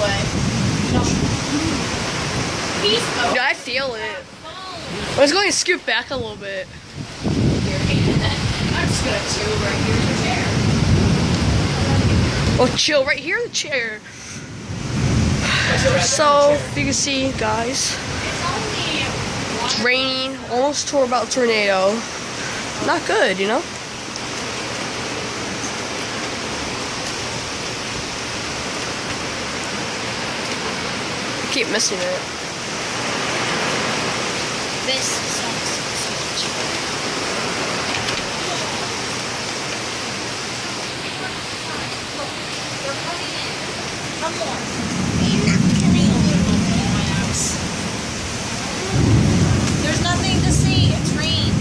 way. Yeah, I feel it. I was going to scoot back a little bit. I'm just gonna chill right here in the chair. Oh, chill right here in the chair. So, you can see, guys, it's raining, almost tore about a tornado. Not good, you know? I keep missing it. This sucks so much. We're coming in. Come on. There's nothing to see. It's rain.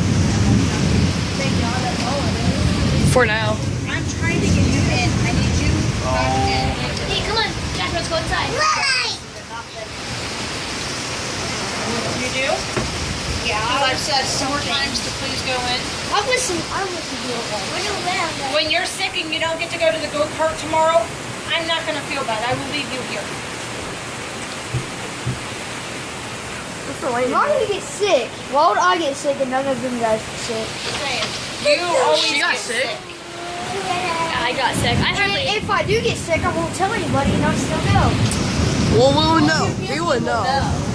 For now. I'm trying to get you in. I need you back in. Hey, come on. Jack, let's go inside. You do? Yeah. Because I've said more times to please go in. I'm with you. When you're sick and you don't get to go to the go-kart tomorrow, I'm not going to feel bad. I will leave you here. I'm gonna get sick. Why would I get sick and none of them guys get sick? Just saying. You always She got get sick? I got sick. If I do get sick, I won't tell anybody and I'll still know. Well, we will know. We will know.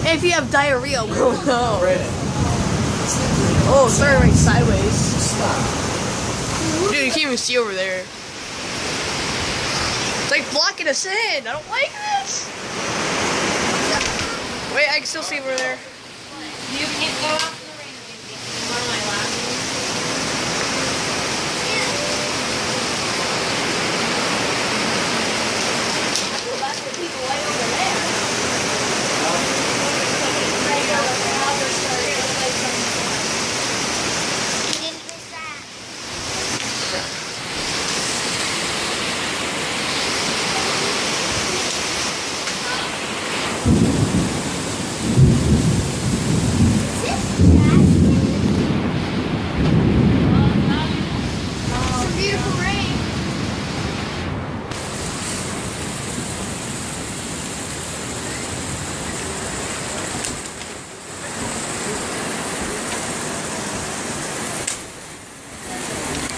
If you have diarrhea, we will know. Oh, sorry, right sideways. Dude, you can't even see over there. It's like blocking us in. I don't like this. Wait, I can still see over there. You can't go out in the rain. One of my last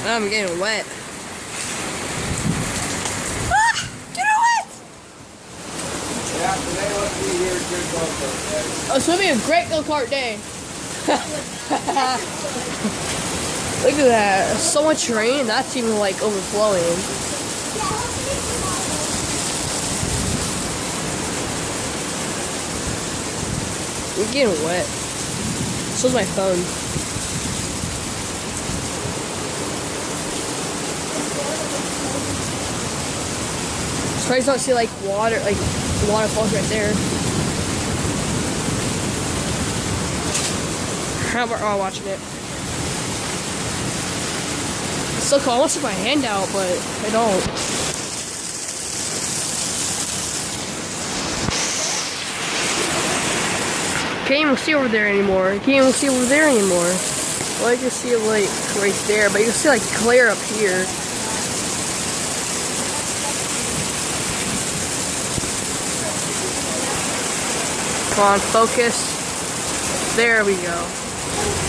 I'm getting wet. Ah! Get wet! Yeah, today must be here at good go-kart day. Oh, it's gonna be a great go-kart day. Look at that. So much rain, that's even like overflowing. I'm getting wet. So's my phone. Try to not see like water, like waterfalls right there. How about watching it? It's so cool. I want to put my hand out, but I don't. Can't even see over there anymore. You can't even see over there anymore. Well, I can see like right there, but you can see like clear up here. Come on, focus. There we go.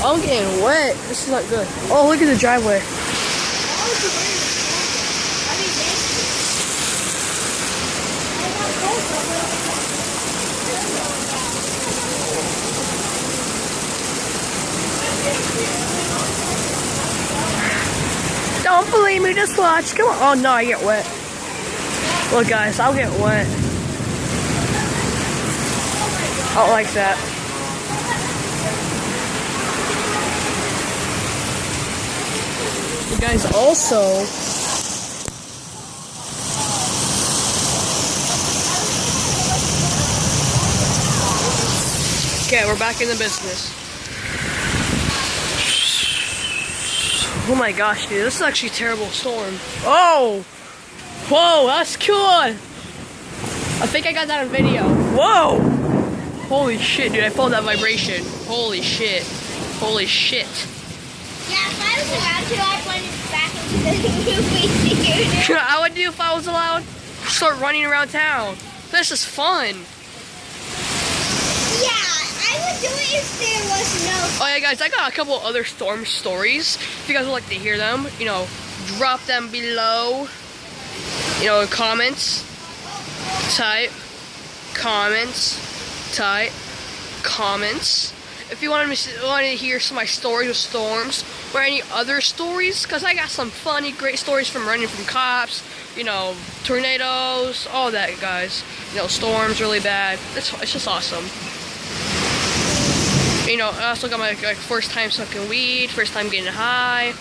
I'm getting wet. This is not good. Oh, look at the driveway. Don't believe me, just watch. Come on. Oh no, I get wet. Look guys, I'll get wet. I don't like that. You guys also okay, we're back in the business. Oh my gosh, dude, this is actually a terrible storm. Oh! Whoa, that's cool! I think I got that on video. Whoa! Holy shit, dude, I felt that vibration. Holy shit. Holy shit. Yeah, if I was allowed to, I'd run back into the movie theater. I would do if I was allowed. Start running around town. This is fun. Yeah, I would do it if there was no. Oh yeah, guys, I got a couple other storm stories. If you guys would like to hear them, you know, drop them below. You know, comments. Type. Comments. Type. Comments. If you want to hear some of my stories of storms or any other stories, because I got some funny, great stories from running from cops, you know, tornadoes, all that, guys. You know, storms really bad. It's just awesome. You know, I also got my first time smoking weed, first time getting high,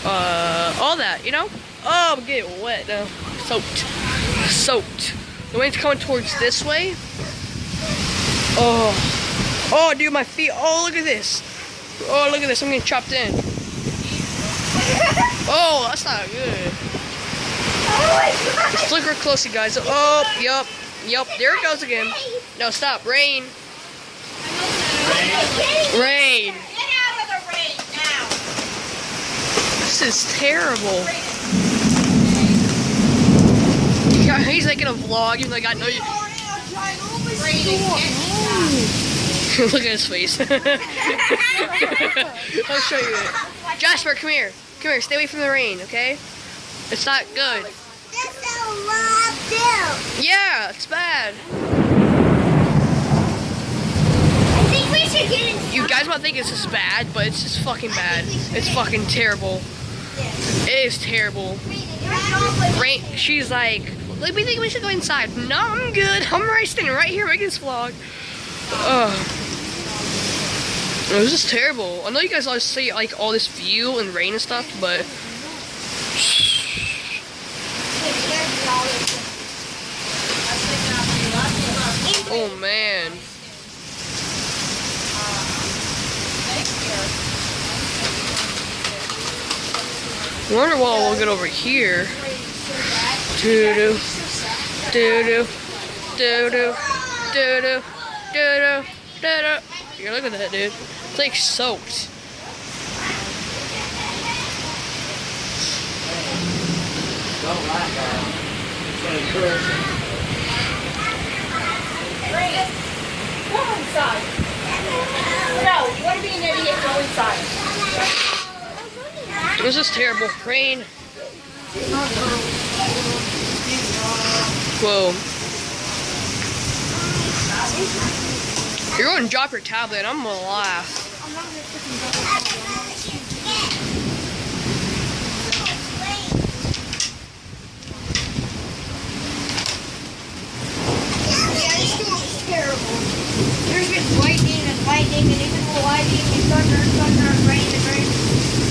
all that, you know? Oh, I'm getting wet now. Soaked. The wind's coming towards this way. Oh, dude, my feet. Oh, look at this. Oh, look at this. I'm getting chopped in. Oh, that's not good. Just look real closely, guys. Oh, yup. There it goes again. No, stop. Rain. Rain. Get out of the rain now. This is terrible. Yeah, he's making a vlog, even though I got no. Look at his face. I'll show you it. Jasper, come here. Come here. Stay away from the rain, okay? It's not good. That's a lot too. Yeah, it's bad. I think we should get in. You guys might think it's just bad, but it's just fucking bad. It's fucking terrible. It is terrible. Rain. She's like, "Let me think we should go inside." No, I'm good. I'm standing right here making this vlog. It was just terrible. I know you guys always say like all this view and rain and stuff, but oh man. I wonder what we'll get over here. Doo-doo. Doo-doo. Doo-doo. Doo-doo. Doo-doo. Doo-doo. Yeah, look at that, dude. It's like soaked. Don't laugh at him. It's going to encourage him. Go inside. No, you want to be an idiot, go inside. It was just terrible. Rain. Whoa. You're going to drop your tablet. I'm going to laugh. Yeah, this storm is terrible. There's been lightning and even more lightning and thunder and rain and rain.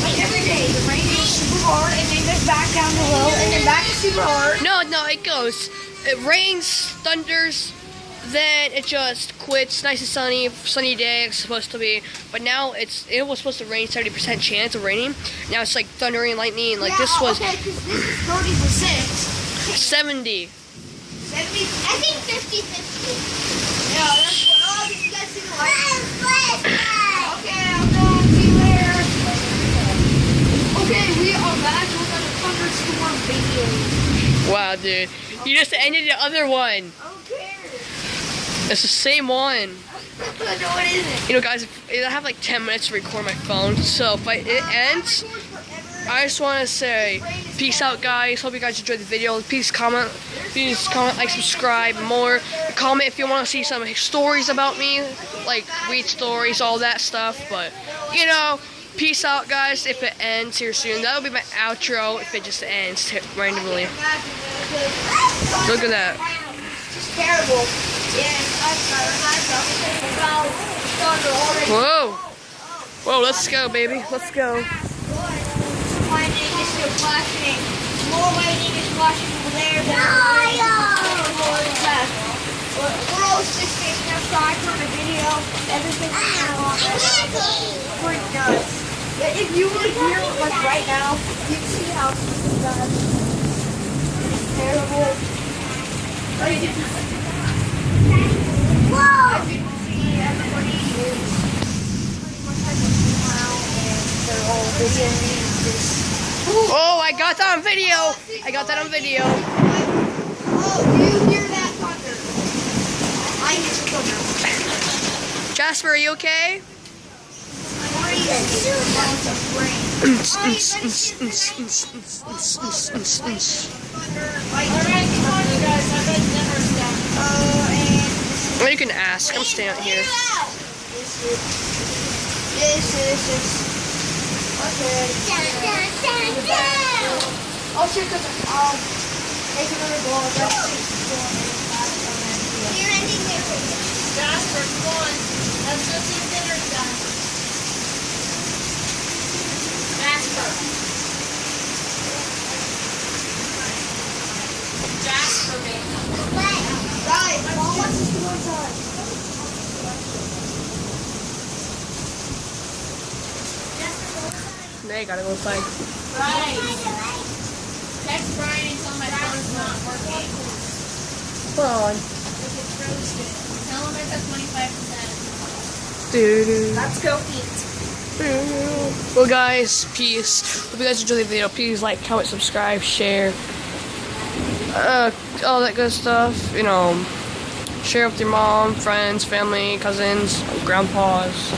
Like every day, the rain is super hard and then goes back down to low and then back to super hard. No, it goes. It rains, thunders, then it just quits. Nice and sunny day it's supposed to be. But now it was supposed to rain, 70% chance of raining. Now it's like thundering and lightning. Like this was okay, because this is 30%. 70. 70? I think 50-50. Yeah, that's what all you guys see the light. Okay, I'm done. See you later. Okay, we are back with another thunderstorm video. Wow, dude. You just ended the other one. Okay. It's the same one. No, it isn't. You know, guys, I have like 10 minutes to record my phone. So if it ends, I just want to say peace out, guys. Hope you guys enjoyed the video. Please comment, like, subscribe, more. Comment if you want to see some stories about me, like weed stories, all that stuff. But you know, peace out, guys. If it ends here soon, that'll be my outro. If it just ends randomly. Look at that. It's terrible. Whoa, let's go, baby. Let's go. Lightning is still flashing. More lightning is flashing over there. We're all just standing outside for a video. Everything's going on. Freak nuts. But if you were here like right now, you'd see how it's done. It's terrible. Whoa! As you can see, everybody is pretty much like a smile and they're all videoing this. Oh, I got that on video. I got that on video. Oh, do you hear that thunder? Jasper, are you okay? Alright, come on, you guys. I bet dinner's done. Well, you can ask. I'm staying out here. This is okay. Oh shit, cause take another ball. Jasper, come on. Let's go see if dinner's done. Jasper. Jasper, baby. Guys, Mom wants us to go inside. Now you gotta go inside. Right. Text Brian and tell him my phone's not working. Hold on. If it's roasted. Tell him it's at 25%. Dude. Let's go eat. Well, guys, peace. Hope you guys enjoyed the video. Please like, comment, subscribe, share, all that good stuff. You know, share with your mom, friends, family, cousins, grandpas.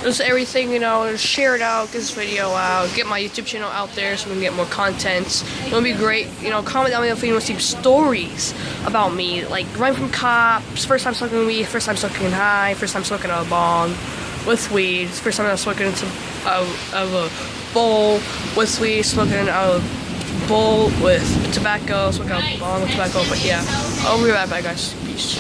Just everything, you know, just share it out, get this video out, get my YouTube channel out there so we can get more content. It would be great, you know, comment down below if you want to see stories about me, like running from cops, first time smoking weed, first time smoking high, first time smoking a bong with weed, first time I was smoking into a bowl with weed, smoking a bowl with tobacco, smoking a bong with tobacco, but yeah, I'll be right back, guys. Peace.